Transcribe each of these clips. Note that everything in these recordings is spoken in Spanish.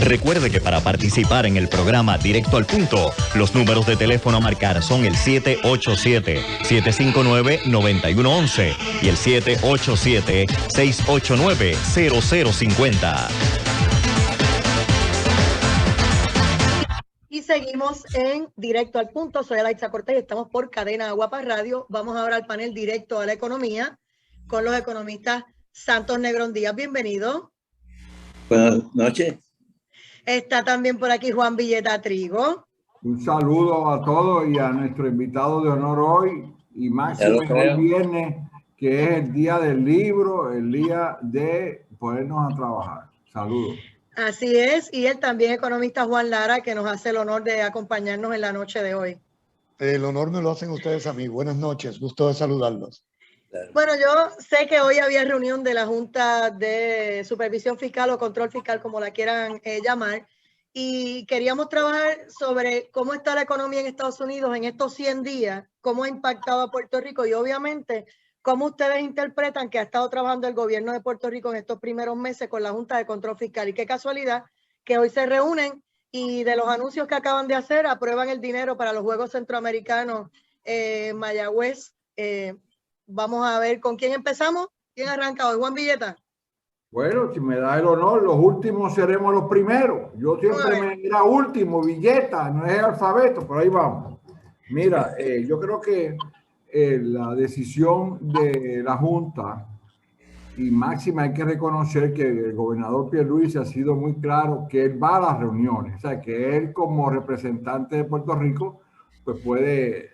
Recuerde que para participar en el programa Directo al Punto, los números de teléfono a marcar son el 787-759-9111 y el 787-689-0050. Y seguimos en Directo al Punto. Soy Alaitza Cortés y estamos por Cadena Guapa Radio. Vamos ahora al panel directo a la economía con los economistas Santos Negrón Díaz. Bienvenido. Buenas noches. Está también por aquí Juan Villeta Trigo. Un saludo a todos y a nuestro invitado de honor hoy y máximo el viernes, que es el día del libro, el día de ponernos a trabajar. Saludos. Así es, y él también economista Juan Lara, que nos hace el honor de acompañarnos en la noche de hoy. El honor me lo hacen ustedes a mí. Buenas noches, gusto de saludarlos. Bueno, yo sé que hoy había reunión de la Junta de Supervisión Fiscal o Control Fiscal, como la quieran llamar, y queríamos trabajar sobre cómo está la economía en Estados Unidos en estos 100 días, cómo ha impactado a Puerto Rico y obviamente cómo ustedes interpretan que ha estado trabajando el gobierno de Puerto Rico en estos primeros meses con la Junta de Control Fiscal. Y qué casualidad que hoy se reúnen y de los anuncios que acaban de hacer aprueban el dinero para los Juegos Centroamericanos Mayagüez. Vamos a ver con quién empezamos. ¿Quién arranca hoy? Juan Villeta. Bueno, si me da el honor, los últimos seremos los primeros. Yo siempre me dirá último, Villeta, no es el alfabeto, pero ahí vamos. Mira, yo creo que la decisión de la Junta, y máxima hay que reconocer que el gobernador Pierluisi ha sido muy claro que él va a las reuniones, o sea, que él como representante de Puerto Rico, pues puede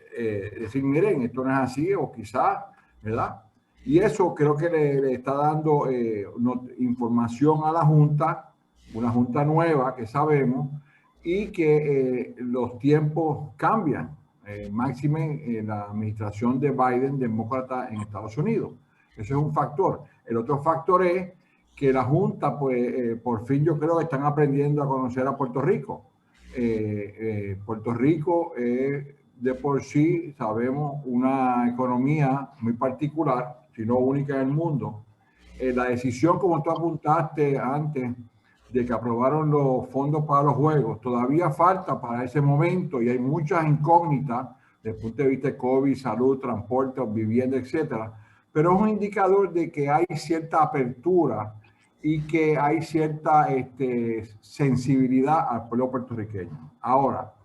decir, miren, esto no es así, o quizás, ¿verdad? Y eso creo que le está dando información a la Junta, una Junta nueva que sabemos, y que los tiempos cambian, máxime la administración de Biden, demócrata en Estados Unidos. Eso es un factor. El otro factor es que la Junta, pues, por fin yo creo que están aprendiendo a conocer a Puerto Rico. Puerto Rico de por sí, sabemos, una economía muy particular, si no única en el mundo. La decisión, como tú apuntaste antes, de que aprobaron los fondos para los juegos, todavía falta para ese momento y hay muchas incógnitas desde el punto de vista de COVID, salud, transporte, vivienda, etcétera. Pero es un indicador de que hay cierta apertura y que hay cierta sensibilidad al pueblo puertorriqueño. Ahora,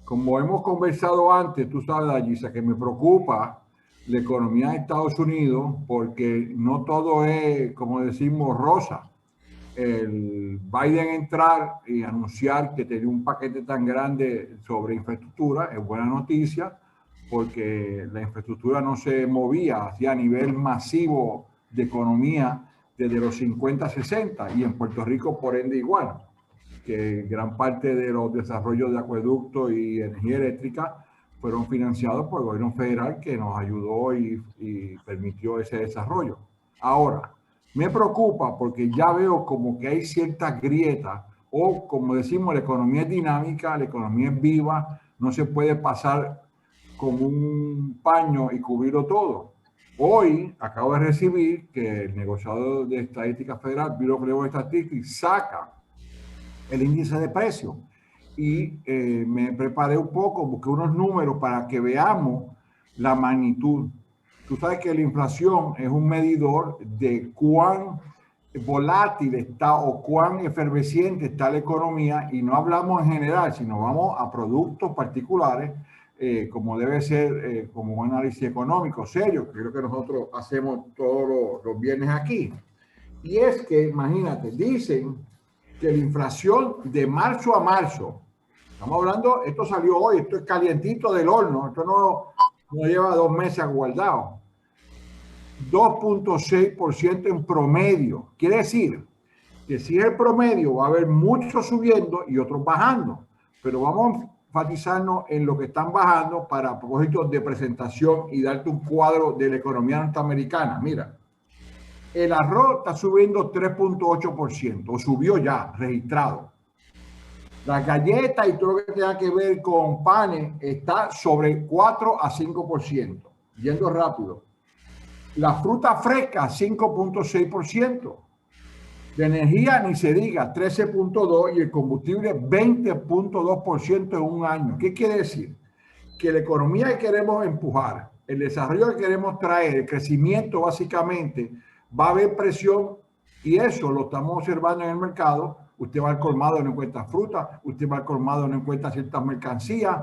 como hemos conversado antes, tú sabes, Ayisa, que me preocupa la economía de Estados Unidos porque no todo es, como decimos, rosa. El Biden entrar y anunciar que tenía un paquete tan grande sobre infraestructura es buena noticia porque la infraestructura no se movía hacia nivel masivo de economía desde los 50, 60 y en Puerto Rico por ende igual, que gran parte de los desarrollos de acueducto y energía eléctrica fueron financiados por el gobierno federal que nos ayudó y permitió ese desarrollo. Ahora, me preocupa porque ya veo como que hay ciertas grietas o como decimos, la economía es dinámica, la economía es viva, no se puede pasar como un paño y cubrirlo todo. Hoy acabo de recibir que el negociador de estadística federal, Bureau of Statistics, saca el índice de precios y me preparé un poco, busqué unos números para que veamos la magnitud. Tú sabes que la inflación es un medidor de cuán volátil está o cuán efervesciente está la economía y no hablamos en general, sino vamos a productos particulares como debe ser como un análisis económico serio, que creo que nosotros hacemos todos los viernes aquí. Y es que, imagínate, dicen que la inflación de marzo a marzo, estamos hablando, esto salió hoy, esto es calientito del horno, esto no lleva 2 meses guardado, 2.6% en promedio. Quiere decir que si es el promedio va a haber muchos subiendo y otros bajando, pero vamos a enfatizarnos en lo que están bajando para propósitos de presentación y darte un cuadro de la economía norteamericana. Mira, el arroz está subiendo 3.8%, o subió ya, registrado. Las galletas y todo lo que tenga que ver con panes está sobre 4 a 5%, yendo rápido. La fruta fresca, 5.6%. De energía ni se diga, 13.2 y el combustible 20.2% en un año. ¿Qué quiere decir? Que la economía que queremos empujar, el desarrollo que queremos traer, el crecimiento básicamente, va a haber presión y eso lo estamos observando en el mercado. Usted va al colmado y no encuentra fruta, usted va al colmado y no encuentra ciertas mercancías.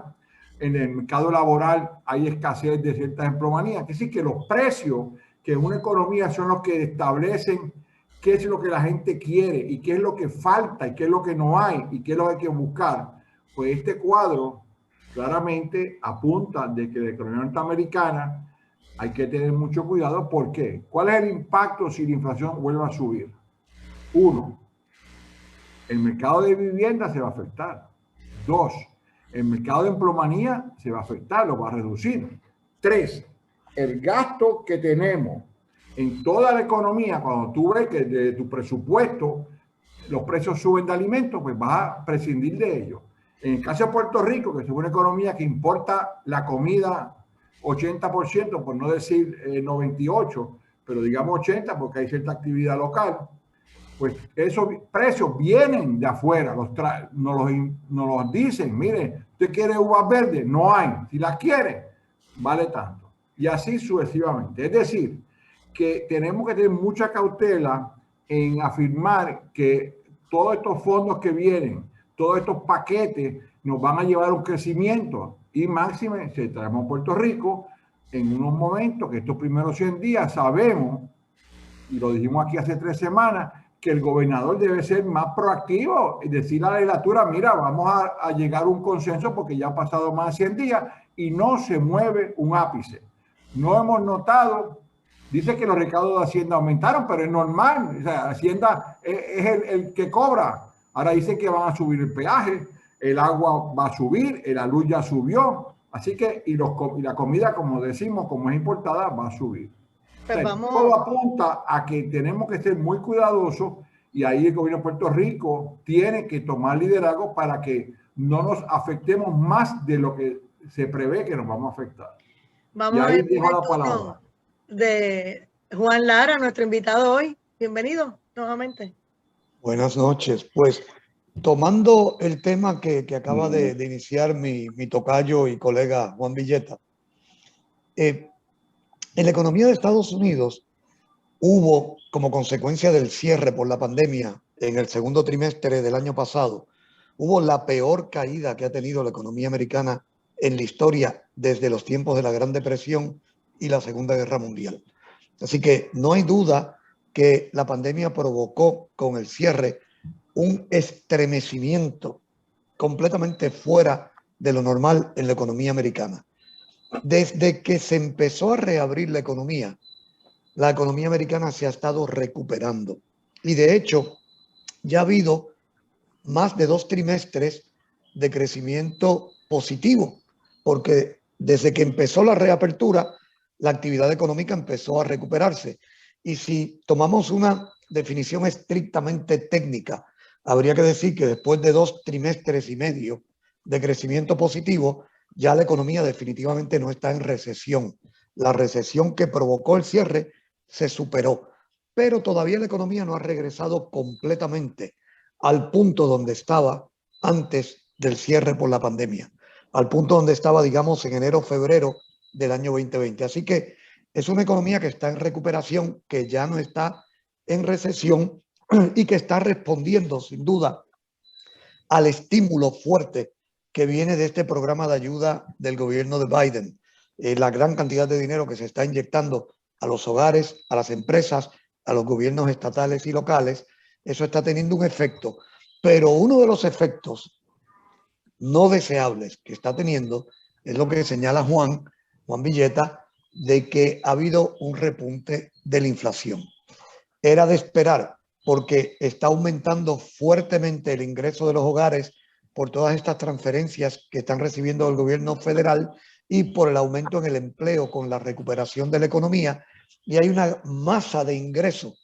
En el mercado laboral hay escasez de ciertas empleomanías. Es decir, que los precios que en una economía son los que establecen qué es lo que la gente quiere y qué es lo que falta y qué es lo que no hay y qué es lo que hay que buscar. Pues este cuadro claramente apunta de que la economía norteamericana hay que tener mucho cuidado. ¿Por qué? ¿Cuál es el impacto si la inflación vuelve a subir? Uno, el mercado de vivienda se va a afectar. Dos, el mercado de empleomanía se va a afectar, lo va a reducir. Tres, el gasto que tenemos en toda la economía, cuando tú ves que de tu presupuesto los precios suben de alimentos, pues vas a prescindir de ellos. En el caso de Puerto Rico, que es una economía que importa la comida 80%, por no decir 98%, pero digamos 80% porque hay cierta actividad local, pues esos precios vienen de afuera, nos los dicen, mire, usted quiere uvas verdes, no hay, si las quiere, vale tanto. Y así sucesivamente. Es decir, que tenemos que tener mucha cautela en afirmar que todos estos fondos que vienen, todos estos paquetes nos van a llevar a un crecimiento y máxime si traemos a Puerto Rico en unos momentos que estos primeros 100 días sabemos, y lo dijimos aquí hace 3 semanas, que el gobernador debe ser más proactivo y decir a la legislatura, mira, vamos a llegar a un consenso porque ya ha pasado más de 100 días y no se mueve un ápice. No hemos notado, dice que los recaudos de Hacienda aumentaron, pero es normal, o sea, Hacienda es el que cobra. Ahora dicen que van a subir el peaje, el agua va a subir, la luz ya subió, así que, y la comida, como decimos, como es importada, va a subir. Pues todo apunta a que tenemos que ser muy cuidadosos y ahí el gobierno de Puerto Rico tiene que tomar liderazgo para que no nos afectemos más de lo que se prevé que nos vamos a afectar. Vamos a ver la palabra de Juan Lara, nuestro invitado hoy. Bienvenido nuevamente. Buenas noches. Pues tomando el tema que acaba de iniciar mi tocayo y colega Juan Villeta, en la economía de Estados Unidos hubo, como consecuencia del cierre por la pandemia en el segundo trimestre del año pasado, hubo la peor caída que ha tenido la economía americana en la historia desde los tiempos de la Gran Depresión y la Segunda Guerra Mundial. Así que no hay duda que la pandemia provocó con el cierre un estremecimiento completamente fuera de lo normal en la economía americana. Desde que se empezó a reabrir la economía americana se ha estado recuperando. Y de hecho, ya ha habido más de 2 trimestres de crecimiento positivo, porque desde que empezó la reapertura, la actividad económica empezó a recuperarse. Y si tomamos una definición estrictamente técnica, habría que decir que después de 2 trimestres y medio de crecimiento positivo, ya la economía definitivamente no está en recesión. La recesión que provocó el cierre se superó, pero todavía la economía no ha regresado completamente al punto donde estaba antes del cierre por la pandemia, al punto donde estaba, digamos, en enero, febrero del año 2020. Así que es una economía que está en recuperación, que ya no está en recesión y que está respondiendo, sin duda, al estímulo fuerte que viene de este programa de ayuda del gobierno de Biden. La gran cantidad de dinero que se está inyectando a los hogares, a las empresas, a los gobiernos estatales y locales, eso está teniendo un efecto. Pero uno de los efectos no deseables que está teniendo es lo que señala Juan Villeta, de que ha habido un repunte de la inflación. Era de esperar, porque está aumentando fuertemente el ingreso de los hogares por todas estas transferencias que están recibiendo el gobierno federal y por el aumento en el empleo con la recuperación de la economía. Y hay una masa de ingreso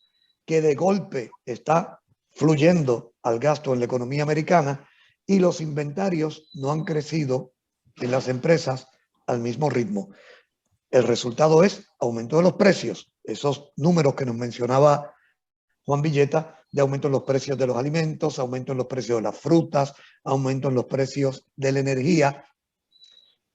que de golpe está fluyendo al gasto en la economía americana y los inventarios no han crecido en las empresas al mismo ritmo. El resultado es aumento de los precios. Esos números que nos mencionaba Juan Villeta de aumento en los precios de los alimentos, aumento en los precios de las frutas, aumento en los precios de la energía.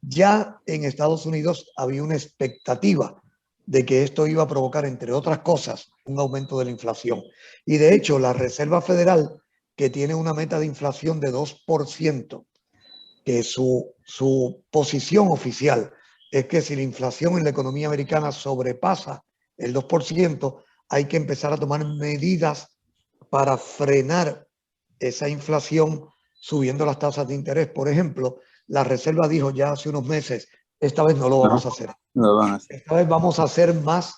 Ya en Estados Unidos había una expectativa de que esto iba a provocar, entre otras cosas, un aumento de la inflación. Y de hecho, la Reserva Federal, que tiene una meta de inflación de 2%, que su posición oficial es que si la inflación en la economía americana sobrepasa el 2%, hay que empezar a tomar medidas para frenar esa inflación subiendo las tasas de interés. Por ejemplo, la Reserva dijo ya hace unos meses, esta vez no lo vamos a hacer. No lo van a hacer. Esta vez vamos a ser más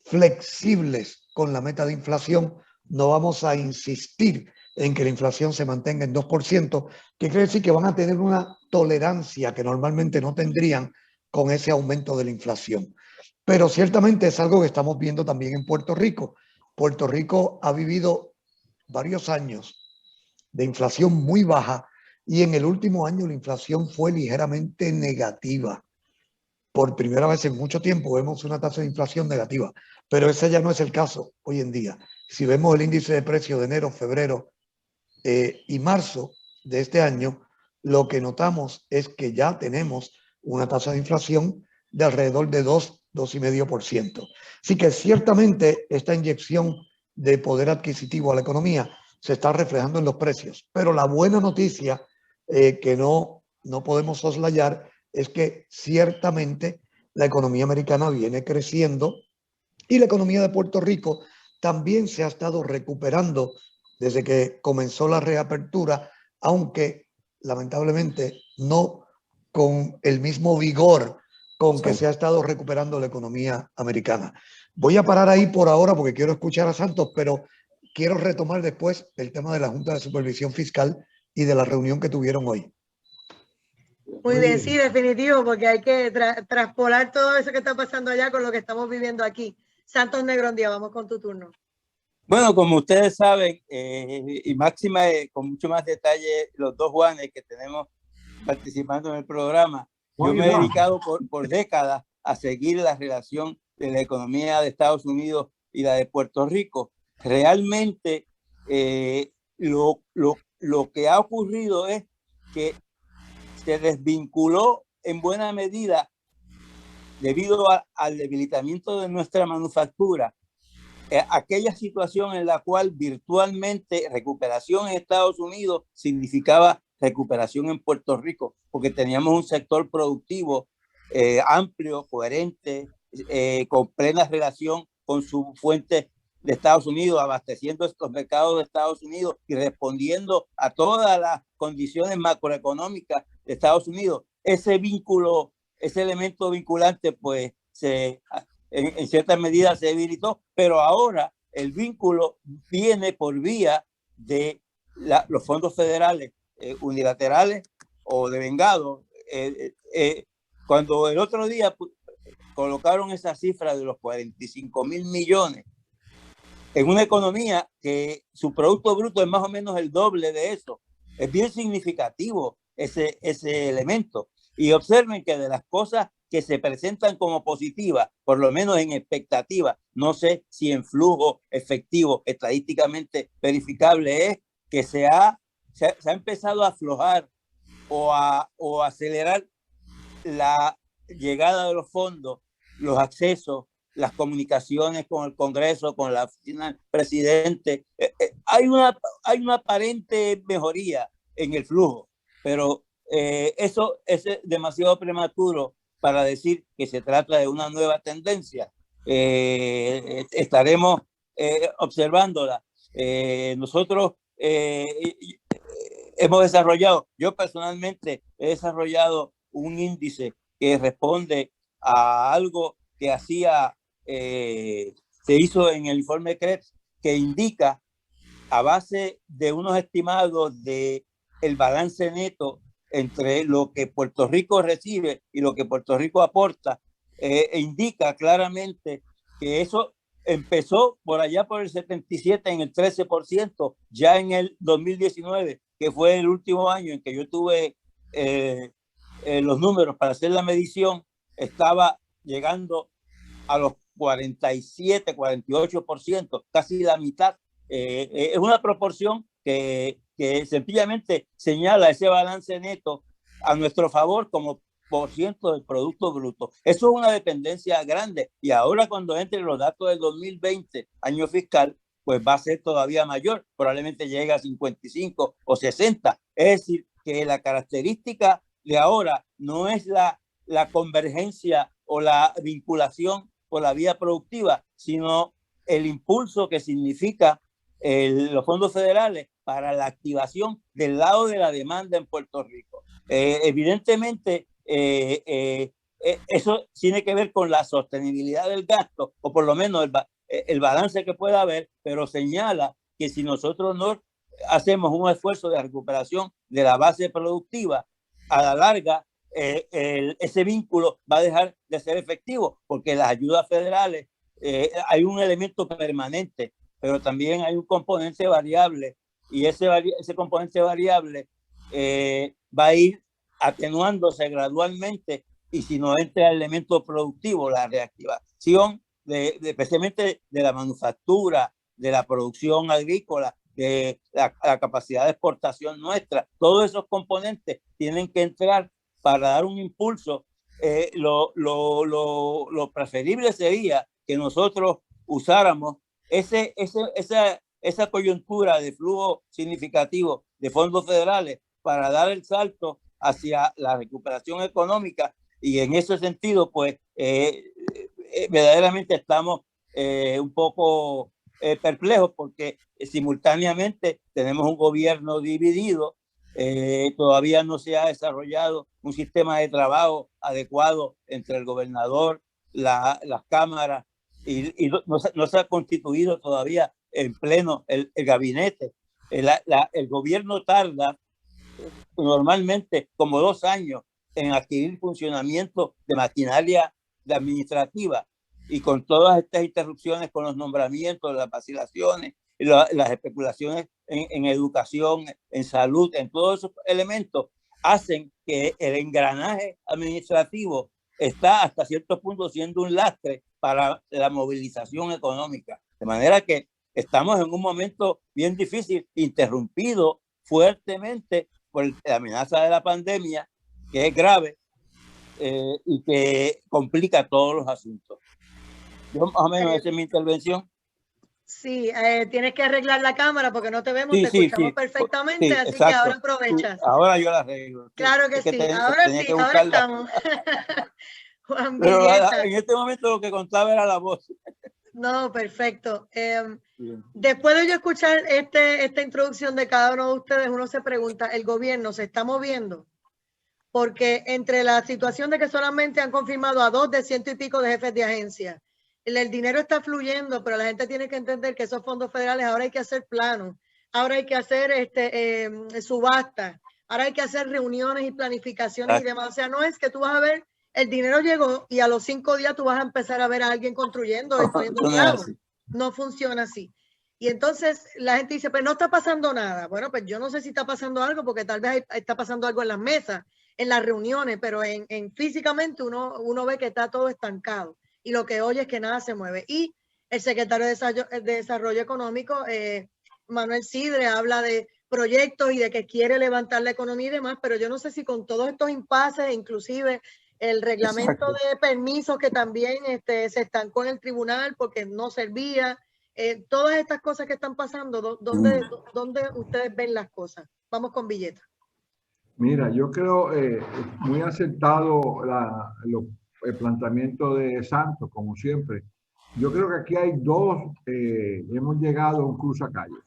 flexibles con la meta de inflación. No vamos a insistir en que la inflación se mantenga en 2%, que quiere decir que van a tener una tolerancia que normalmente no tendrían con ese aumento de la inflación. Pero ciertamente es algo que estamos viendo también en Puerto Rico. Puerto Rico ha vivido varios años de inflación muy baja y en el último año la inflación fue ligeramente negativa. Por primera vez en mucho tiempo vemos una tasa de inflación negativa, pero ese ya no es el caso hoy en día. Si vemos el índice de precios de enero, febrero y marzo de este año, lo que notamos es que ya tenemos una tasa de inflación de alrededor de 2,5%. Así que ciertamente esta inyección de poder adquisitivo a la economía se está reflejando en los precios. Pero la buena noticia que no podemos soslayar es que ciertamente la economía americana viene creciendo y la economía de Puerto Rico también se ha estado recuperando desde que comenzó la reapertura, aunque lamentablemente no con el mismo vigor con que se ha estado recuperando la economía americana. Voy a parar ahí por ahora porque quiero escuchar a Santos, pero quiero retomar después el tema de la Junta de Supervisión Fiscal y de la reunión que tuvieron hoy. Muy bien, sí, definitivo, porque hay que traspolar todo eso que está pasando allá con lo que estamos viviendo aquí. Santos Negrondía, vamos con tu turno. Bueno, como ustedes saben, y máxima con mucho más detalle, los dos Juanes que tenemos participando en el programa, yo me he dedicado por décadas a seguir la relación de la economía de Estados Unidos y la de Puerto Rico. Realmente lo que ha ocurrido es que se desvinculó en buena medida debido al debilitamiento de nuestra manufactura, aquella situación en la cual virtualmente recuperación en Estados Unidos significaba recuperación en Puerto Rico, porque teníamos un sector productivo amplio, coherente, con plena relación con su fuente de Estados Unidos, abasteciendo estos mercados de Estados Unidos y respondiendo a todas las condiciones macroeconómicas de Estados Unidos. Ese vínculo, ese elemento vinculante, pues en cierta medida se debilitó, pero ahora el vínculo viene por vía de los fondos federales unilaterales o de vengado. Cuando el otro día colocaron esa cifra de los 45,000 millones en una economía que su Producto Bruto es más o menos el doble de eso, es bien significativo ese elemento. Y observen que de las cosas que se presentan como positivas, por lo menos en expectativa, no sé si en flujo efectivo, estadísticamente verificable, es que se ha empezado a aflojar o a acelerar la llegada de los fondos, los accesos, las comunicaciones con el Congreso, con la oficina del presidente. Hay una aparente mejoría en el flujo, pero eso es demasiado prematuro para decir que se trata de una nueva tendencia. Estaremos observándola. Nosotros hemos desarrollado, yo personalmente he desarrollado un índice que responde a algo que se hizo en el informe Krebs, que indica a base de unos estimados de el balance neto entre lo que Puerto Rico recibe y lo que Puerto Rico aporta, indica claramente que eso empezó por allá por el 77 en el 13%, ya en el 2019, que fue el último año en que yo tuve los números para hacer la medición, estaba llegando a los 47, 48%, casi la mitad es una proporción que sencillamente señala ese balance neto a nuestro favor como % del Producto Bruto. Eso es una dependencia grande, y ahora cuando entre los datos del 2020, año fiscal, pues va a ser todavía mayor, probablemente llegue a 55 o 60. Es decir, que la característica de ahora no es la convergencia o la vinculación por la vía productiva, sino el impulso que significa los fondos federales para la activación del lado de la demanda en Puerto Rico. Evidentemente, eso tiene que ver con la sostenibilidad del gasto, o por lo menos el balance que pueda haber, pero señala que si nosotros no hacemos un esfuerzo de recuperación de la base productiva, a la larga ese vínculo va a dejar de ser efectivo, porque las ayudas federales, hay un elemento permanente, pero también hay un componente variable, y ese componente variable va a ir atenuándose gradualmente, y si no entra el elemento productivo, la reactivación especialmente de la manufactura, de la producción agrícola, de la capacidad de exportación nuestra, todos esos componentes tienen que entrar para dar un impulso. Lo preferible sería que nosotros usáramos esa coyuntura de flujo significativo de fondos federales para dar el salto hacia la recuperación económica, y en ese sentido pues verdaderamente estamos un poco perplejos, porque simultáneamente tenemos un gobierno dividido, todavía no se ha desarrollado un sistema de trabajo adecuado entre el gobernador, las cámaras, y no se ha constituido todavía en pleno el gabinete. El gobierno tarda normalmente como 2 años en adquirir funcionamiento de maquinaria administrativa, y con todas estas interrupciones con los nombramientos, las vacilaciones, las especulaciones en educación, en salud, en todos esos elementos, hacen que el engranaje administrativo está hasta cierto punto siendo un lastre para la movilización económica. De manera que estamos en un momento bien difícil, interrumpido fuertemente por la amenaza de la pandemia, que es grave y que complica todos los asuntos. Yo más o menos esa es mi intervención. Sí, tienes que arreglar la cámara porque no te vemos, te escuchamos perfectamente, así exacto. Que ahora aprovechas. Ahora yo la arreglo. Claro que sí, ahora sí, ahora estamos. Juan Pero en este momento lo que contaba era la voz. No, perfecto. Después de yo escuchar esta introducción de cada uno de ustedes, uno se pregunta, ¿el gobierno se está moviendo? Porque entre la situación de que solamente han confirmado a 2 de 100 y pico de jefes de agencia, el dinero está fluyendo, pero la gente tiene que entender que esos fondos federales ahora hay que hacer planos, ahora hay que hacer subastas, ahora hay que hacer reuniones y planificaciones y demás. O sea, no es que tú vas a ver, el dinero llegó y a los 5 días tú vas a empezar a ver a alguien construyendo. No funciona así. Y entonces la gente dice, pues no está pasando nada. Bueno, pues yo no sé si está pasando algo, porque tal vez está pasando algo en las mesas, en las reuniones, pero en físicamente uno ve que está todo estancado. Y lo que oye es que nada se mueve. Y el secretario de Desarrollo Económico, Manuel Sidre, habla de proyectos y de que quiere levantar la economía y demás, pero yo no sé si con todos estos impases, inclusive el reglamento de permisos que también se estancó en el tribunal porque no servía, todas estas cosas que están pasando, ¿dónde ustedes ven las cosas? Vamos con Villeta. Mira, yo creo muy acertado el planteamiento de Santos, como siempre. Yo creo que aquí hay hemos llegado a un cruzacalles.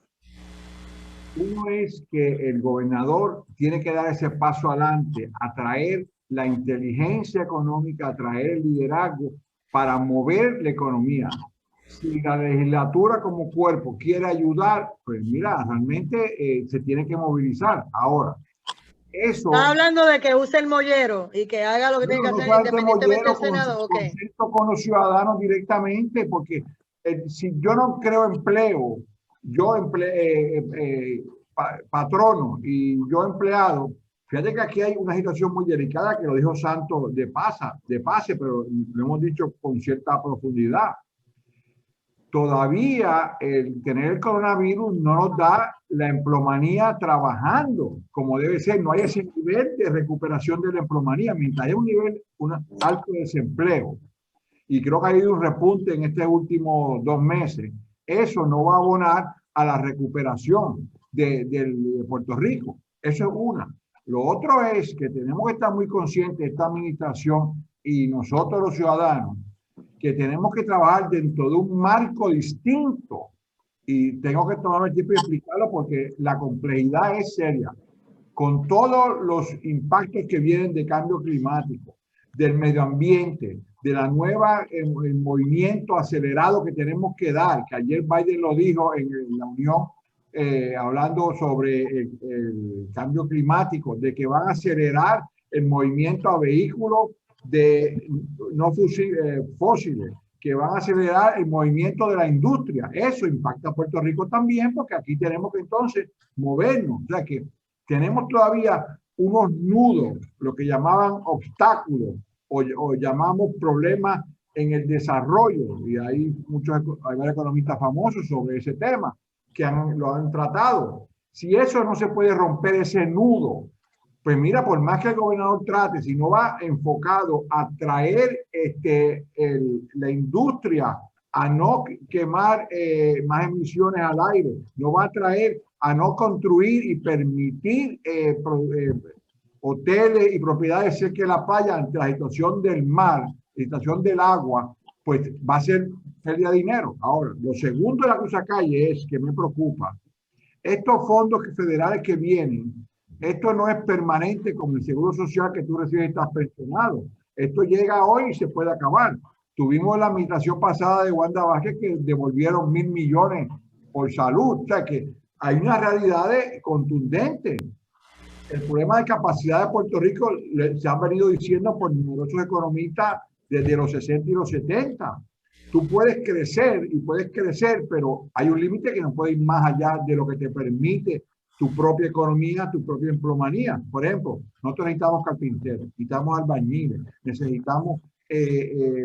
Uno es que el gobernador tiene que dar ese paso adelante, atraer la inteligencia económica, atraer el liderazgo para mover la economía. Si la legislatura como cuerpo quiere ayudar, pues mira, realmente se tiene que movilizar. Ahora, eso... Está hablando de que use el mollero y que haga lo que tiene que hacer independientemente del Senado. Okay. Con los ciudadanos directamente, porque si yo no creo empleo, yo patrono y yo empleado, fíjate que aquí hay una situación muy delicada que lo dijo Santos de pase, pero lo hemos dicho con cierta profundidad. todavía el tener el coronavirus no nos da la empleomanía trabajando como debe ser. No hay ese nivel de recuperación de la empleomanía, mientras hay un nivel alto de desempleo. Y creo que ha habido un repunte en estos últimos 2 meses. Eso no va a abonar a la recuperación de Puerto Rico. Eso es una. Lo otro es que tenemos que estar muy conscientes, esta administración y nosotros los ciudadanos, que tenemos que trabajar dentro de un marco distinto. Y tengo que tomarme el tiempo de explicarlo porque la complejidad es seria. Con todos los impactos que vienen de cambio climático, del medio ambiente, de la nueva el movimiento acelerado que tenemos que dar, que ayer Biden lo dijo en la Unión, hablando sobre el cambio climático, de que van a acelerar el movimiento a vehículos de no fósiles, que van a acelerar el movimiento de la industria. Eso impacta a Puerto Rico también, porque aquí tenemos que entonces movernos. O sea que tenemos todavía unos nudos, lo que llamaban obstáculos o llamamos problemas en el desarrollo. Y hay varios economistas famosos sobre ese tema que lo han tratado. Si eso no se puede romper, ese nudo, pues mira, por más que el gobernador trate, si no va enfocado a traer la industria a no quemar más emisiones al aire, no va a traer a no construir y permitir hoteles y propiedades cerca de la playa ante la situación del mar, la situación del agua, pues va a ser pérdida de dinero. Ahora, lo segundo de la cruzacalle es que me preocupa. Estos fondos federales que vienen, esto no es permanente como el seguro social que tú recibes y estás pensionado. Esto llega hoy y se puede acabar. Tuvimos la administración pasada de Wanda Vázquez que devolvieron 1.000 millones por salud. O sea que hay una realidad contundente. El problema de capacidad de Puerto Rico se han venido diciendo por numerosos economistas desde los 60 y los 70. Tú puedes crecer, pero hay un límite que no puede ir más allá de lo que te permite tu propia economía, tu propia empleomanía. Por ejemplo, nosotros necesitamos carpinteros, necesitamos albañiles, necesitamos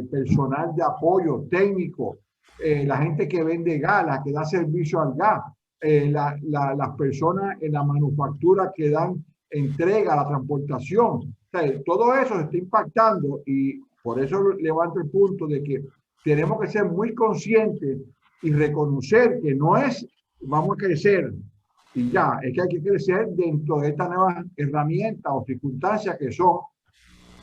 personal de apoyo técnico, la gente que vende gas, la que da servicio al gas, las personas en la manufactura que dan entrega, la transportación. O sea, todo eso se está impactando y por eso levanto el punto de que tenemos que ser muy conscientes y reconocer que no es vamos a crecer y ya, es que hay que crecer dentro de estas nuevas herramientas o circunstancias que son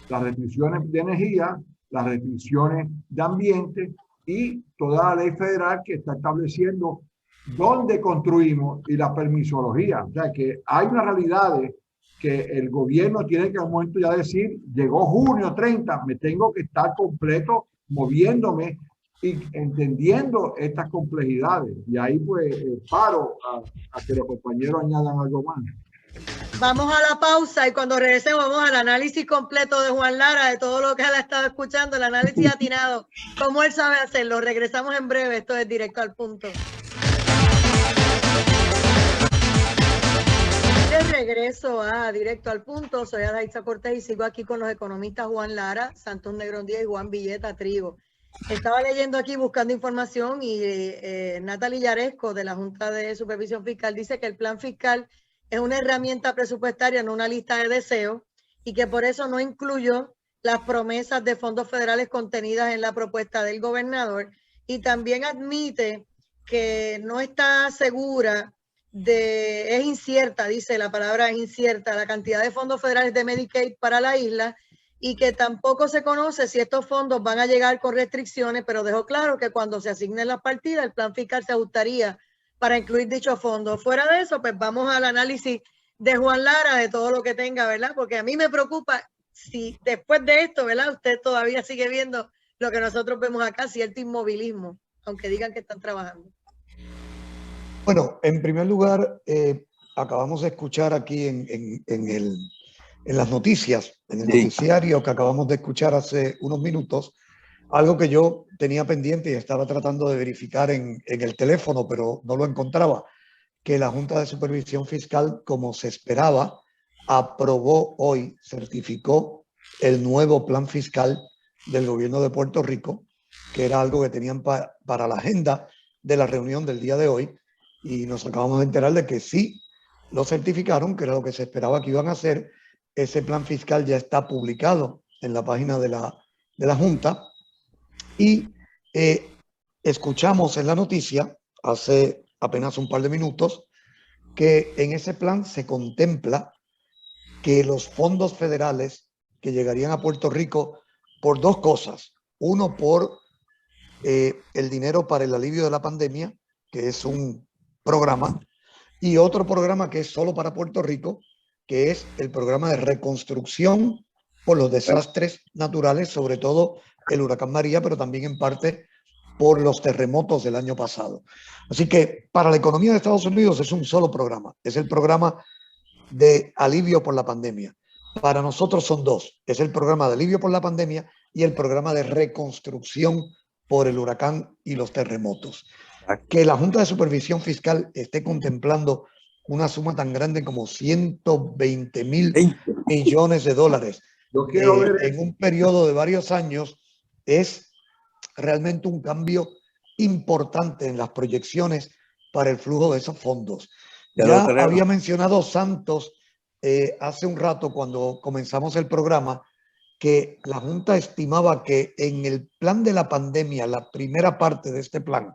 las restricciones de energía, las restricciones de ambiente y toda la ley federal que está estableciendo dónde construimos y la permisología. O sea que hay unas realidades que el gobierno tiene que a un momento ya decir, llegó junio 30, me tengo que estar completo moviéndome y entendiendo estas complejidades. Y ahí pues paro a que los compañeros añadan algo más. Vamos a la pausa y cuando regresemos vamos al análisis completo de Juan Lara, de todo lo que él ha estado escuchando, el análisis atinado, cómo él sabe hacerlo. Regresamos en breve, esto es Directo al Punto. De regreso a Directo al Punto, soy Adaitza Cortés y sigo aquí con los economistas Juan Lara, Santos Negrón Díaz y Juan Villeta Trigo. Estaba leyendo aquí, buscando información y Natalie Yaresco de la Junta de Supervisión Fiscal dice que el plan fiscal es una herramienta presupuestaria, no una lista de deseos, y que por eso no incluyó las promesas de fondos federales contenidas en la propuesta del gobernador, y también admite que no está segura es incierta, dice la palabra es incierta, la cantidad de fondos federales de Medicaid para la isla, y que tampoco se conoce si estos fondos van a llegar con restricciones, pero dejó claro que cuando se asignen las partidas, el plan fiscal se ajustaría para incluir dichos fondos. Fuera de eso, pues vamos al análisis de Juan Lara, de todo lo que tenga, ¿verdad? Porque a mí me preocupa si después de esto, ¿verdad? Usted todavía sigue viendo lo que nosotros vemos acá, cierto inmovilismo, aunque digan que están trabajando. Bueno, en primer lugar, acabamos de escuchar aquí en las noticias, en el noticiario que acabamos de escuchar hace unos minutos, algo que yo tenía pendiente y estaba tratando de verificar en el teléfono, pero no lo encontraba, que la Junta de Supervisión Fiscal, como se esperaba, aprobó hoy, certificó el nuevo plan fiscal del gobierno de Puerto Rico, que era algo que tenían para la agenda de la reunión del día de hoy, y nos acabamos de enterar de que sí lo certificaron, que era lo que se esperaba que iban a hacer. Ese plan fiscal ya está publicado en la página de la Junta, y escuchamos en la noticia hace apenas un par de minutos que en ese plan se contempla que los fondos federales que llegarían a Puerto Rico por dos cosas. Uno, por el dinero para el alivio de la pandemia, que es un programa, y otro programa que es solo para Puerto Rico, que es el programa de reconstrucción por los desastres naturales, sobre todo el huracán María, pero también en parte por los terremotos del año pasado. Así que para la economía de Estados Unidos es un solo programa, es el programa de alivio por la pandemia. Para nosotros son dos, es el programa de alivio por la pandemia y el programa de reconstrucción por el huracán y los terremotos. Que la Junta de Supervisión Fiscal esté contemplando una suma tan grande como 120,000 millones de dólares en un periodo de varios años es realmente un cambio importante en las proyecciones para el flujo de esos fondos. Ya había mencionado Santos hace un rato cuando comenzamos el programa que la Junta estimaba que en el plan de la pandemia, la primera parte de este plan,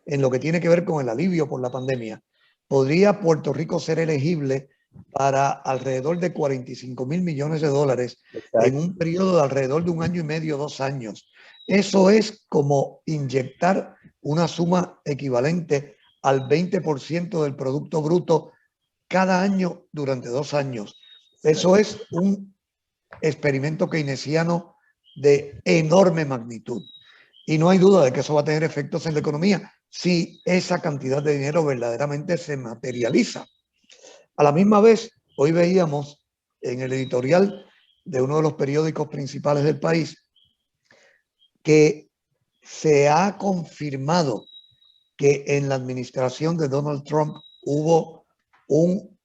en lo que tiene que ver con el alivio por la pandemia, podría Puerto Rico ser elegible para alrededor de 45,000 millones de dólares. Exacto. En un periodo de alrededor de 1 año y medio, 2 años. Eso es como inyectar una suma equivalente al 20% del Producto Bruto cada año durante 2 años. Eso es un experimento keynesiano de enorme magnitud. Y no hay duda de que eso va a tener efectos en la economía si esa cantidad de dinero verdaderamente se materializa. A la misma vez, hoy veíamos en el editorial de uno de los periódicos principales del país que se ha confirmado que en la administración de Donald Trump hubo un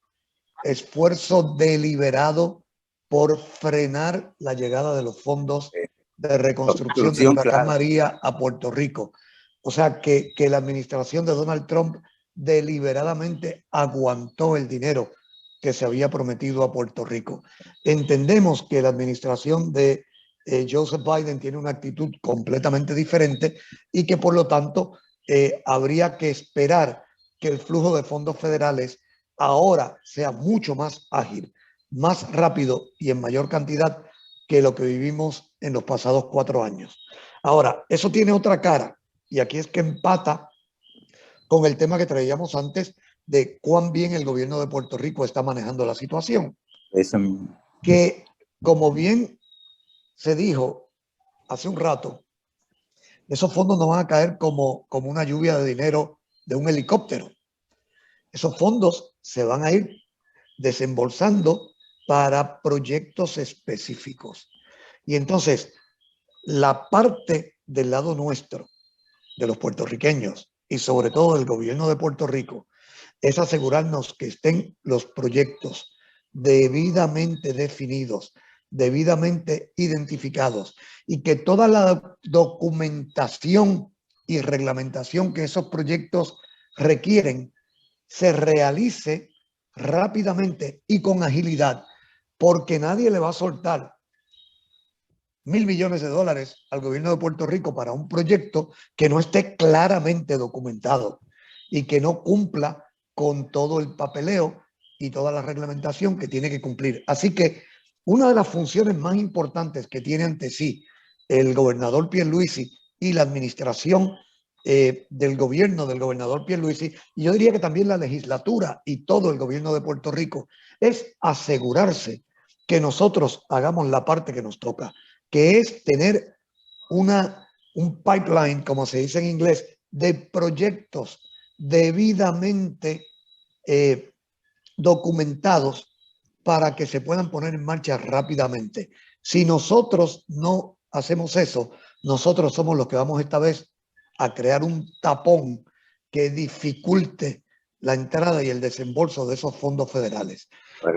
esfuerzo deliberado por frenar la llegada de los fondos de reconstrucción del huracán María a Puerto Rico. O sea, que la administración de Donald Trump deliberadamente aguantó el dinero que se había prometido a Puerto Rico. Entendemos que la administración de Joseph Biden tiene una actitud completamente diferente y que por lo tanto habría que esperar que el flujo de fondos federales ahora sea mucho más ágil, más rápido y en mayor cantidad que lo que vivimos en los pasados 4 años. Ahora, eso tiene otra cara y aquí es que empata con el tema que traíamos antes de cuán bien el gobierno de Puerto Rico está manejando la situación. Eso mismo. Que, como bien se dijo hace un rato, esos fondos no van a caer como una lluvia de dinero de un helicóptero. Esos fondos se van a ir desembolsando para proyectos específicos. Y entonces, la parte del lado nuestro, de los puertorriqueños y sobre todo del gobierno de Puerto Rico, es asegurarnos que estén los proyectos debidamente definidos, debidamente identificados y que toda la documentación y reglamentación que esos proyectos requieren se realice rápidamente y con agilidad, porque nadie le va a soltar $1,000 millones al gobierno de Puerto Rico para un proyecto que no esté claramente documentado y que no cumpla con todo el papeleo y toda la reglamentación que tiene que cumplir. Así que una de las funciones más importantes que tiene ante sí el gobernador Pierluisi y la administración del gobierno del gobernador Pierluisi, y yo diría que también la legislatura y todo el gobierno de Puerto Rico, es asegurarse que nosotros hagamos la parte que nos toca, que es tener un pipeline, como se dice en inglés, de proyectos debidamente documentados para que se puedan poner en marcha rápidamente. Si nosotros no hacemos eso, nosotros somos los que vamos esta vez a crear un tapón que dificulte la entrada y el desembolso de esos fondos federales.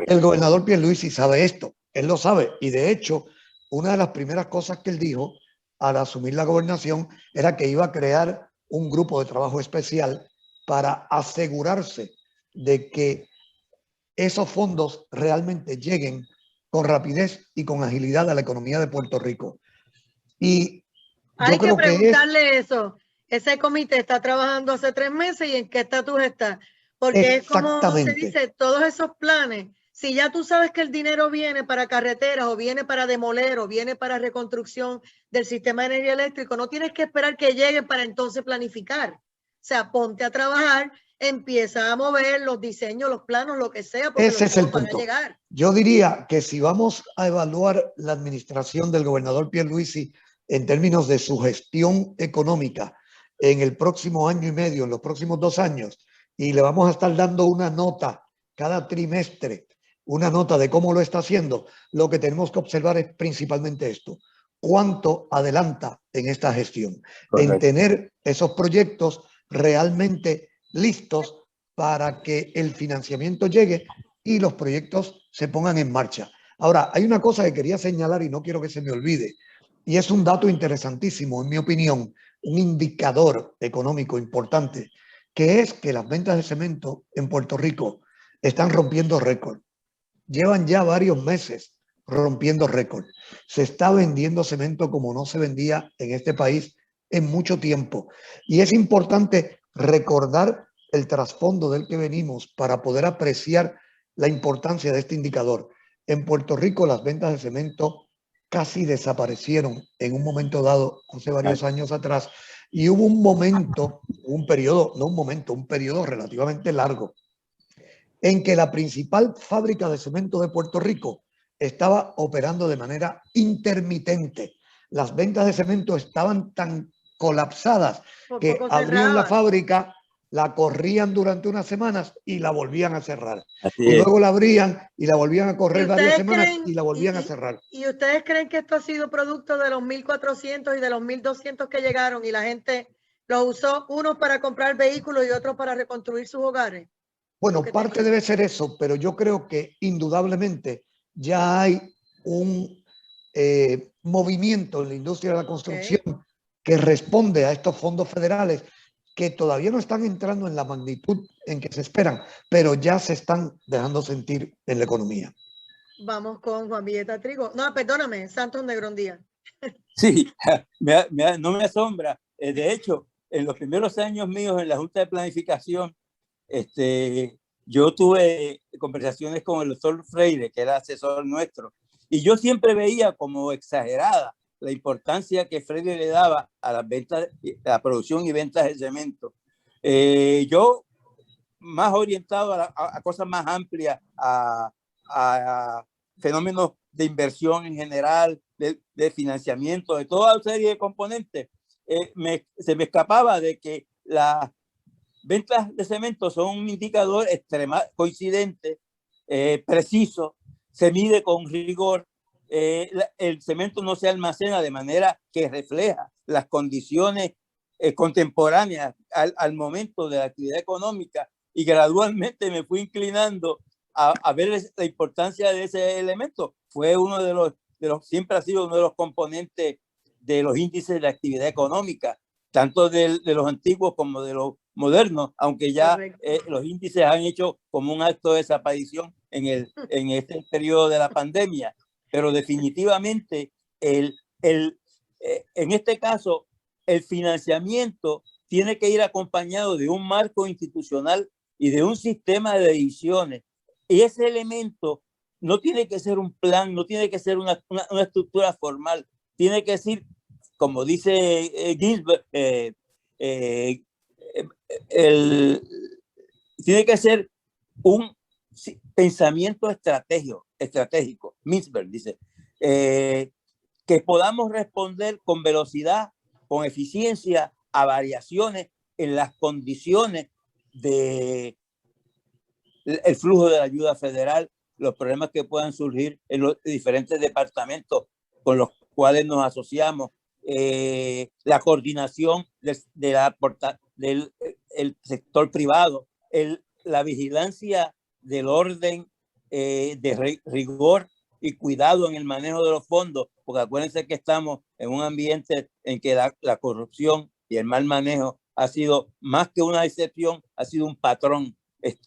El gobernador Pierluisi sabe esto, él lo sabe, y de hecho, una de las primeras cosas que él dijo al asumir la gobernación era que iba a crear un grupo de trabajo especial para asegurarse de que esos fondos realmente lleguen con rapidez y con agilidad a la economía de Puerto Rico. Y hay yo que creo que es preguntarle eso. Ese comité está trabajando hace 3 meses y ¿en qué estatus está? Porque es como se exactamente. dice, todos esos planes, si ya tú sabes que el dinero viene para carreteras o viene para demoler o viene para reconstrucción del sistema de energía eléctrica, no tienes que esperar que llegue para entonces planificar. O sea, ponte a trabajar, empieza a mover los diseños, los planos, lo que sea, porque Ese los es el chavos van a punto. llegar. Yo diría que si vamos a evaluar la administración del gobernador Pierluisi en términos de su gestión económica en el próximo año y medio, en los próximos 2 años, y le vamos a estar dando una nota cada trimestre, una nota de cómo lo está haciendo, lo que tenemos que observar es principalmente esto: cuánto adelanta en esta gestión, en tener esos proyectos realmente listos para que el financiamiento llegue y los proyectos se pongan en marcha. Ahora, hay una cosa que quería señalar y no quiero que se me olvide, y es un dato interesantísimo, en mi opinión, un indicador económico importante, que es que las ventas de cemento en Puerto Rico están rompiendo récord. Llevan ya varios meses rompiendo récord. Se está vendiendo cemento como no se vendía en este país en mucho tiempo. Y es importante recordar el trasfondo del que venimos para poder apreciar la importancia de este indicador. En Puerto Rico las ventas de cemento casi desaparecieron en un momento dado, hace varios años atrás, y hubo un momento, un periodo, no un momento, un periodo relativamente largo, en que la principal fábrica de cemento de Puerto Rico estaba operando de manera intermitente. Las ventas de cemento estaban tan colapsadas que abrían la fábrica, la corrían durante unas semanas y la volvían a cerrar. Y luego la abrían y la volvían a correr varias semanas y la volvían a cerrar. ¿Y ustedes creen que esto ha sido producto de los 1.400 y de los 1.200 que llegaron y la gente lo usó, unos para comprar vehículos y otros para reconstruir sus hogares? Bueno, parte debe ser eso, pero yo creo que indudablemente ya hay un movimiento en la industria de la construcción que responde a estos fondos federales que todavía no están entrando en la magnitud en que se esperan, pero ya se están dejando sentir en la economía. Vamos con Juan Villeta Trigo. No, perdóname, Santos Negrón-Díaz. Sí, no me asombra. De hecho, en los primeros años míos en la Junta de Planificación, yo tuve conversaciones con el doctor Freire, que era asesor nuestro, y yo siempre veía como exagerada la importancia que Freire le daba a las ventas, a la producción y ventas de cemento. Yo más orientado a cosas más amplias, a fenómenos de inversión en general, de financiamiento, de toda una serie de componentes, se me escapaba de que las ventas de cemento son un indicador coincidente, preciso, se mide con rigor. El cemento no se almacena de manera que refleja las condiciones contemporáneas al momento de la actividad económica, y gradualmente me fui inclinando a ver la importancia de ese elemento. Fue uno de los, siempre ha sido uno de los componentes de los índices de actividad económica, tanto de los antiguos como de los modernos, aunque ya los índices han hecho como un acto de desaparición en este periodo de la pandemia. Pero definitivamente en este caso el financiamiento tiene que ir acompañado de un marco institucional y de un sistema de decisiones. Y ese elemento no tiene que ser un plan, no tiene que ser una estructura formal, tiene que ser, como dice Ginsberg, tiene que ser un pensamiento estratégico. Ginsberg dice, que podamos responder con velocidad, con eficiencia a variaciones en las condiciones del flujo de la ayuda federal, los problemas que puedan surgir en los diferentes departamentos con los cuales nos asociamos, la coordinación del sector privado, la vigilancia del orden, de rigor y cuidado en el manejo de los fondos, porque acuérdense que estamos en un ambiente en que la corrupción y el mal manejo ha sido más que una excepción, ha sido un patrón.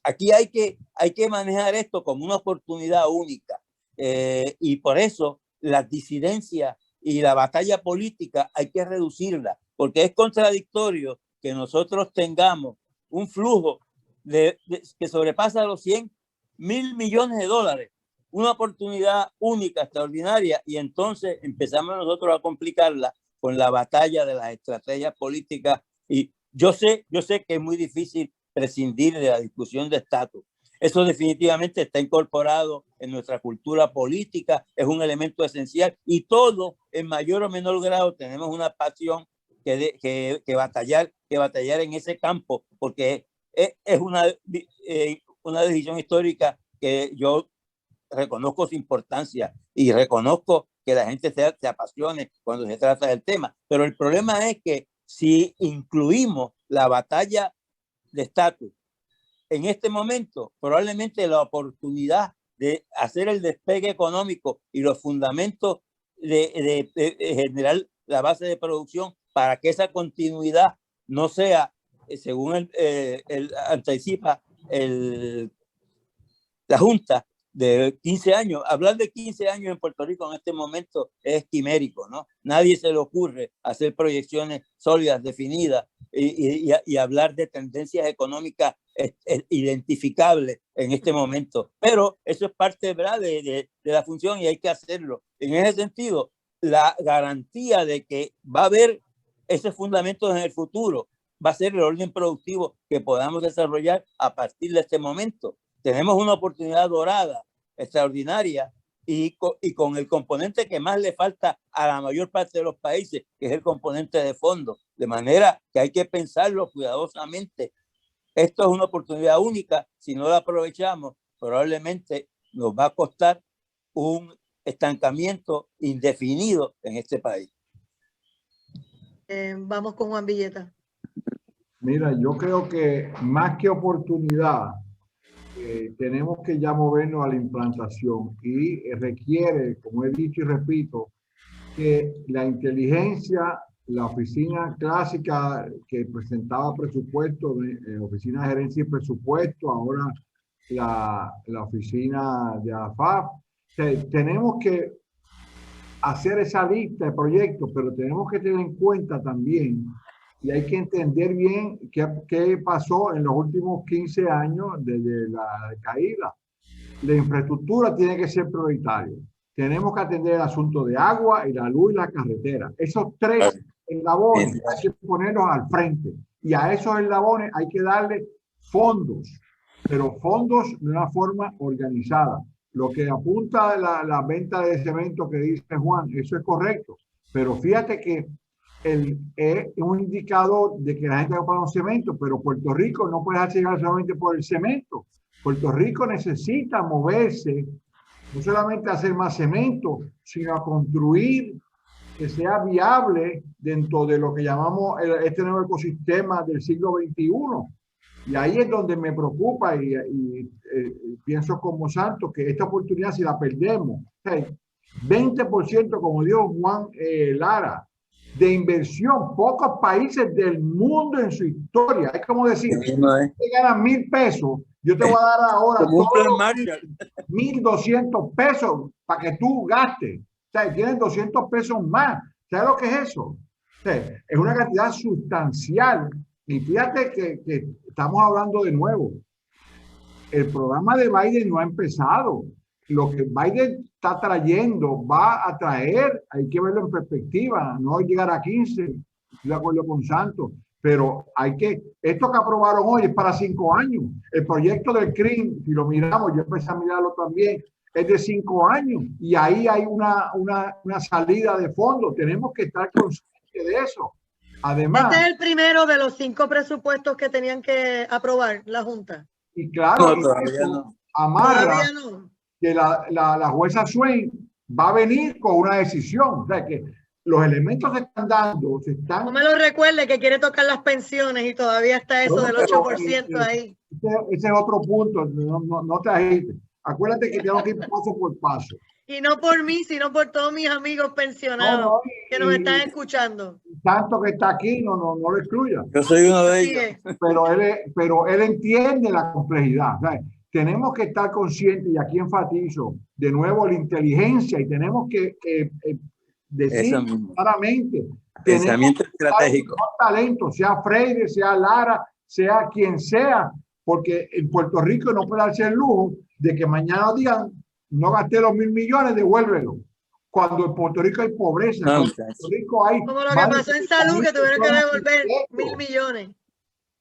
Aquí hay que manejar esto como una oportunidad única, y por eso las disidencias y la batalla política hay que reducirla, porque es contradictorio que nosotros tengamos un flujo que sobrepasa los 100.000 millones de dólares, una oportunidad única, extraordinaria, y entonces empezamos nosotros a complicarla con la batalla de las estrategias políticas. Y yo sé que es muy difícil prescindir de la discusión de estatus. Eso definitivamente está incorporado en nuestra cultura política, es un elemento esencial, y todos en mayor o menor grado tenemos una pasión que batallar en ese campo, porque es una decisión histórica que yo reconozco su importancia y reconozco que la gente se apasione cuando se trata del tema. Pero el problema es que si incluimos la batalla de estatus en este momento, probablemente la oportunidad de hacer el despegue económico y los fundamentos de generar la base de producción para que esa continuidad no sea, según anticipa la Junta, de 15 años. Hablar de 15 años en Puerto Rico en este momento es quimérico, ¿no? Nadie se le ocurre hacer proyecciones sólidas, definidas, y hablar de tendencias económicas identificables en este momento. Pero eso es parte, ¿verdad?, de la función, y hay que hacerlo. En ese sentido, la garantía de que va a haber esos fundamentos en el futuro va a ser el orden productivo que podamos desarrollar a partir de este momento. Tenemos una oportunidad dorada, extraordinaria, y con el componente que más le falta a la mayor parte de los países, que es el componente de fondo. De manera que hay que pensarlo cuidadosamente. Esto es una oportunidad única. Si no la aprovechamos, probablemente nos va a costar un estancamiento indefinido en este país. Vamos con Juan Villeta. Mira, yo creo que más que oportunidad, tenemos que ya movernos a la implantación, y requiere, como he dicho y repito, que la inteligencia, la oficina clásica que presentaba presupuesto, oficina de gerencia y presupuesto, ahora la oficina de AFAP, tenemos que hacer esa lista de proyectos, pero tenemos que tener en cuenta también, y hay que entender bien qué pasó en los últimos 15 años desde la caída. La infraestructura tiene que ser prioritaria. Tenemos que atender el asunto de agua y la luz y la carretera. Esos tres eslabones hay que ponerlos al frente. Y a esos eslabones hay que darle fondos, pero fondos de una forma organizada. Lo que apunta a la venta de cemento que dice Juan, eso es correcto. Pero fíjate que es un indicador de que la gente va a comprar un cemento, pero Puerto Rico no puede dejarse llegar solamente por el cemento. Puerto Rico necesita moverse, no solamente a hacer más cemento, sino a construir que sea viable dentro de lo que llamamos este nuevo ecosistema del siglo XXI. Y ahí es donde me preocupa y pienso como Santos que esta oportunidad, si la perdemos, 20%, como dijo Juan Lara, de inversión, pocos países del mundo en su historia. Es como decir, si te ganas 1,000 pesos, yo te voy a dar ahora todos 1,200 pesos para que tú gastes. O sea, tienes 200 pesos más. ¿Sabes lo que es eso? O sea, es una cantidad sustancial. Y fíjate que estamos hablando de nuevo. El programa de Biden no ha empezado. Lo que Biden está trayendo va a traer, hay que verlo en perspectiva, no llegar a 15, estoy de acuerdo con Santos, pero esto que aprobaron hoy es para 5 años. El proyecto del CRIM, si lo miramos, yo empecé a mirarlo también, es de 5 años, y ahí hay una salida de fondos. Tenemos que estar conscientes de eso. Además, este es el primero de los 5 presupuestos que tenían que aprobar la Junta. Y claro, amarra que la jueza Swain va a venir con una decisión. O sea, que los elementos se están dando, No me lo recuerde, que quiere tocar las pensiones y todavía está eso del 8% ahí. Ese es otro punto, no te agites. Acuérdate que tengo que ir paso por paso. Y no por mí, sino por todos mis amigos pensionados que nos están escuchando. Tanto que está aquí, no lo excluya. Yo soy uno de Así ellos. es. Pero él entiende la complejidad. ¿Sabes? Tenemos que estar conscientes, y aquí enfatizo de nuevo la inteligencia, y tenemos que decir claramente, pensamiento estratégico, talento, sea Freire, sea Lara, sea quien sea, porque en Puerto Rico no puede darse el lujo de que mañana digan, no gasté los 1.000 millones, devuélvelo. Cuando en Puerto Rico hay pobreza, no, en Puerto Rico hay como lo que pasó en salud, que tuvieron que devolver 1.000 millones.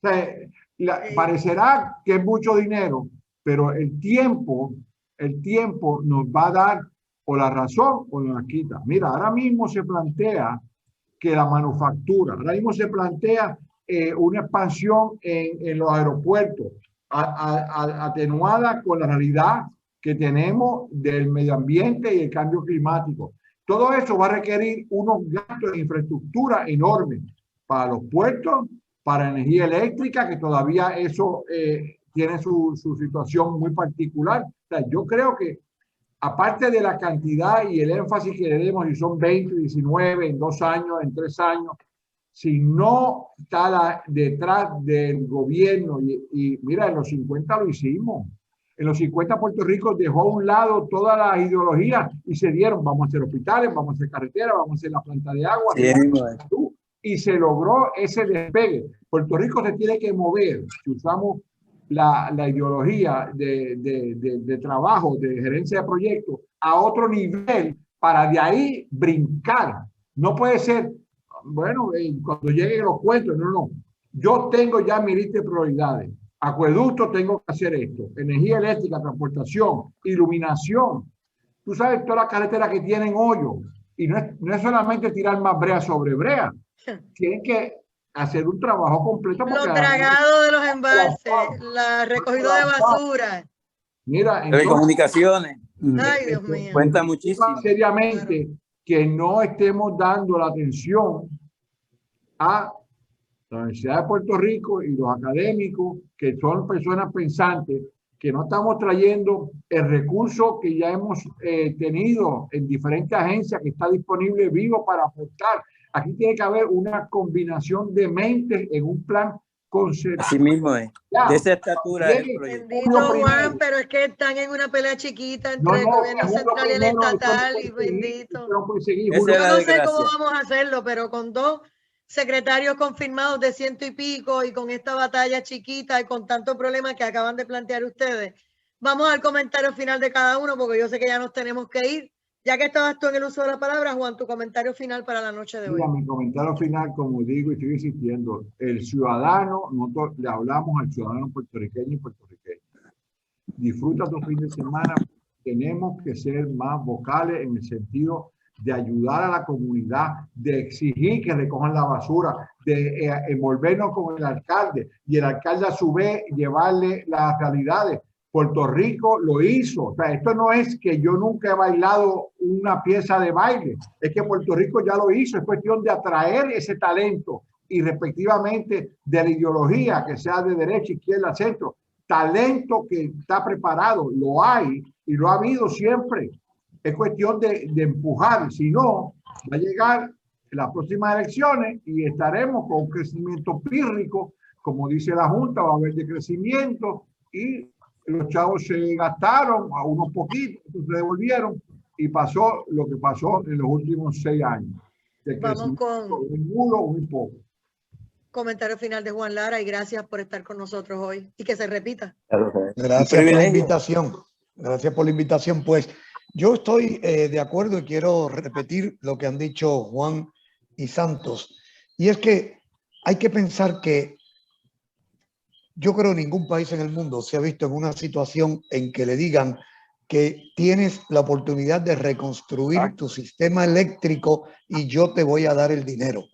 O sea, parecerá que es mucho dinero, pero el tiempo nos va a dar o la razón o nos la quita. Mira, ahora mismo se plantea que la manufactura, ahora mismo se plantea una expansión en los aeropuertos, atenuada con la realidad que tenemos del medio ambiente y el cambio climático. Todo eso va a requerir unos gastos de infraestructura enormes para los puertos, para energía eléctrica, que todavía eso tiene su situación muy particular. O sea, yo creo que aparte de la cantidad y el énfasis que le demos, si son 20, 19, en 2 años, en 3 años, si no está detrás del gobierno, y mira, en los 50 lo hicimos. En los 50 Puerto Rico dejó a un lado todas las ideologías y se dieron, vamos a hacer hospitales, vamos a hacer carreteras, vamos a hacer la planta de agua, y se logró ese despegue. Puerto Rico se tiene que mover, si usamos la ideología de trabajo, de gerencia de proyectos, a otro nivel para de ahí brincar. No puede ser, bueno, cuando lleguen los cuentos, no. Yo tengo ya mi lista de prioridades. Acueducto, tengo que hacer esto. Energía eléctrica, transportación, iluminación. Tú sabes todas las carreteras que tienen hoyos. Y no es solamente tirar más brea sobre brea. Tienen que hacer un trabajo completo. Los dragados de los embalses, la recogida de basura. Mira, telecomunicaciones. Ay, Dios mío. Cuenta muchísimo. Seriamente, que no estemos dando la atención a la Universidad de Puerto Rico y los académicos, que son personas pensantes, que no estamos trayendo el recurso que ya hemos tenido en diferentes agencias, que está disponible vivo para aportar. Aquí tiene que haber una combinación de mentes en un plan conceptual. Así mismo es. De esa estatura. Bendito Juan, pero es que están en una pelea chiquita entre el gobierno central y el estatal, y bendito. Yo no sé cómo vamos a hacerlo, pero con 2 secretarios confirmados de 100 y pico, y con esta batalla chiquita y con tantos problemas que acaban de plantear ustedes, vamos al comentario final de cada uno, porque yo sé que ya nos tenemos que ir. Ya que estabas tú en el uso de la palabra, Juan, tu comentario final para la noche de hoy. Mi comentario final, como digo y estoy insistiendo, el ciudadano, nosotros le hablamos al ciudadano puertorriqueño y puertorriqueño. Disfruta tu fin de semana. Tenemos que ser más vocales en el sentido de ayudar a la comunidad, de exigir que recojan la basura, de envolvernos con el alcalde, y el alcalde a su vez llevarle las realidades. Puerto Rico lo hizo. O sea, esto no es que yo nunca he bailado una pieza de baile, es que Puerto Rico ya lo hizo. Es cuestión de atraer ese talento y respectivamente de la ideología, que sea de derecha, izquierda, centro. Talento que está preparado, lo hay y lo ha habido siempre. Es cuestión de empujar. Si no, va a llegar las próximas elecciones y estaremos con un crecimiento pírrico, como dice la Junta, va a haber decrecimiento, y los chavos se gastaron a unos poquitos, se devolvieron, y pasó lo que pasó en los últimos 6 años. Vamos con un poco. Comentario final de Juan Lara, y gracias por estar con nosotros hoy y que se repita. Gracias por la invitación. Gracias por la invitación. Pues yo estoy de acuerdo y quiero repetir lo que han dicho Juan y Santos. Y es que hay que pensar que yo creo que ningún país en el mundo se ha visto en una situación en que le digan que tienes la oportunidad de reconstruir tu sistema eléctrico y yo te voy a dar el dinero.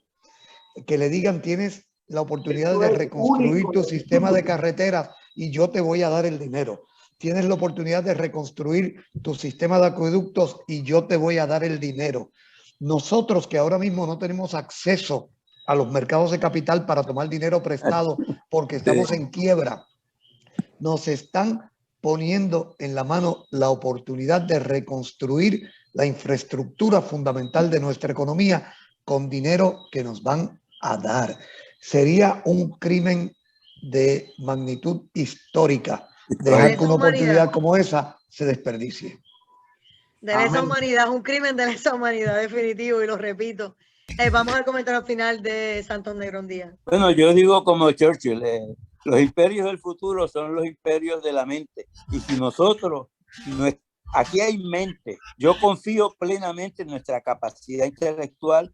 Que le digan tienes la oportunidad de reconstruir tu sistema de carreteras y yo te voy a dar el dinero. Tienes la oportunidad de reconstruir tu sistema de acueductos y yo te voy a dar el dinero. Nosotros que ahora mismo no tenemos acceso a los mercados de capital para tomar dinero prestado porque estamos en quiebra, nos están poniendo en la mano la oportunidad de reconstruir la infraestructura fundamental de nuestra economía con dinero que nos van a dar. Sería un crimen de magnitud histórica dejar que una oportunidad como esa se desperdicie. De lesa humanidad, un crimen de lesa humanidad, definitivo, y lo repito. Vamos al comentario final de Santos Negrón Díaz. Bueno, yo digo como Churchill, los imperios del futuro son los imperios de la mente. Y si nosotros, aquí hay mente, yo confío plenamente en nuestra capacidad intelectual,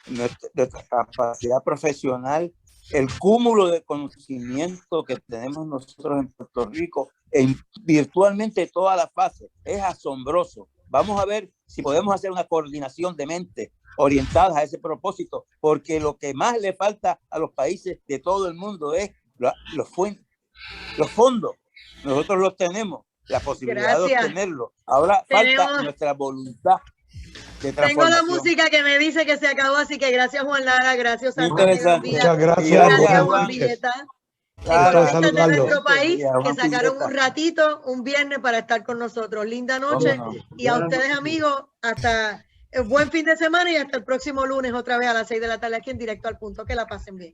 nuestra capacidad profesional, el cúmulo de conocimiento que tenemos nosotros en Puerto Rico en virtualmente todas las fases. Es asombroso. Vamos a ver si podemos hacer una coordinación de mente orientadas a ese propósito, porque lo que más le falta a los países de todo el mundo es los fondos. Nosotros los tenemos, la posibilidad de obtenerlos. Ahora falta nuestra voluntad de transformación. Tengo la música que me dice que se acabó, así que gracias Juan Lara, gracias Santos. Muchas gracias. Gracias Juan Villeta. Economistas de nuestro país que sacaron un ratito, un viernes para estar con nosotros. Linda noche y a ustedes amigos, hasta buen fin de semana y hasta el próximo lunes otra vez a las 6 de la tarde aquí en Directo al Punto. Que la pasen bien.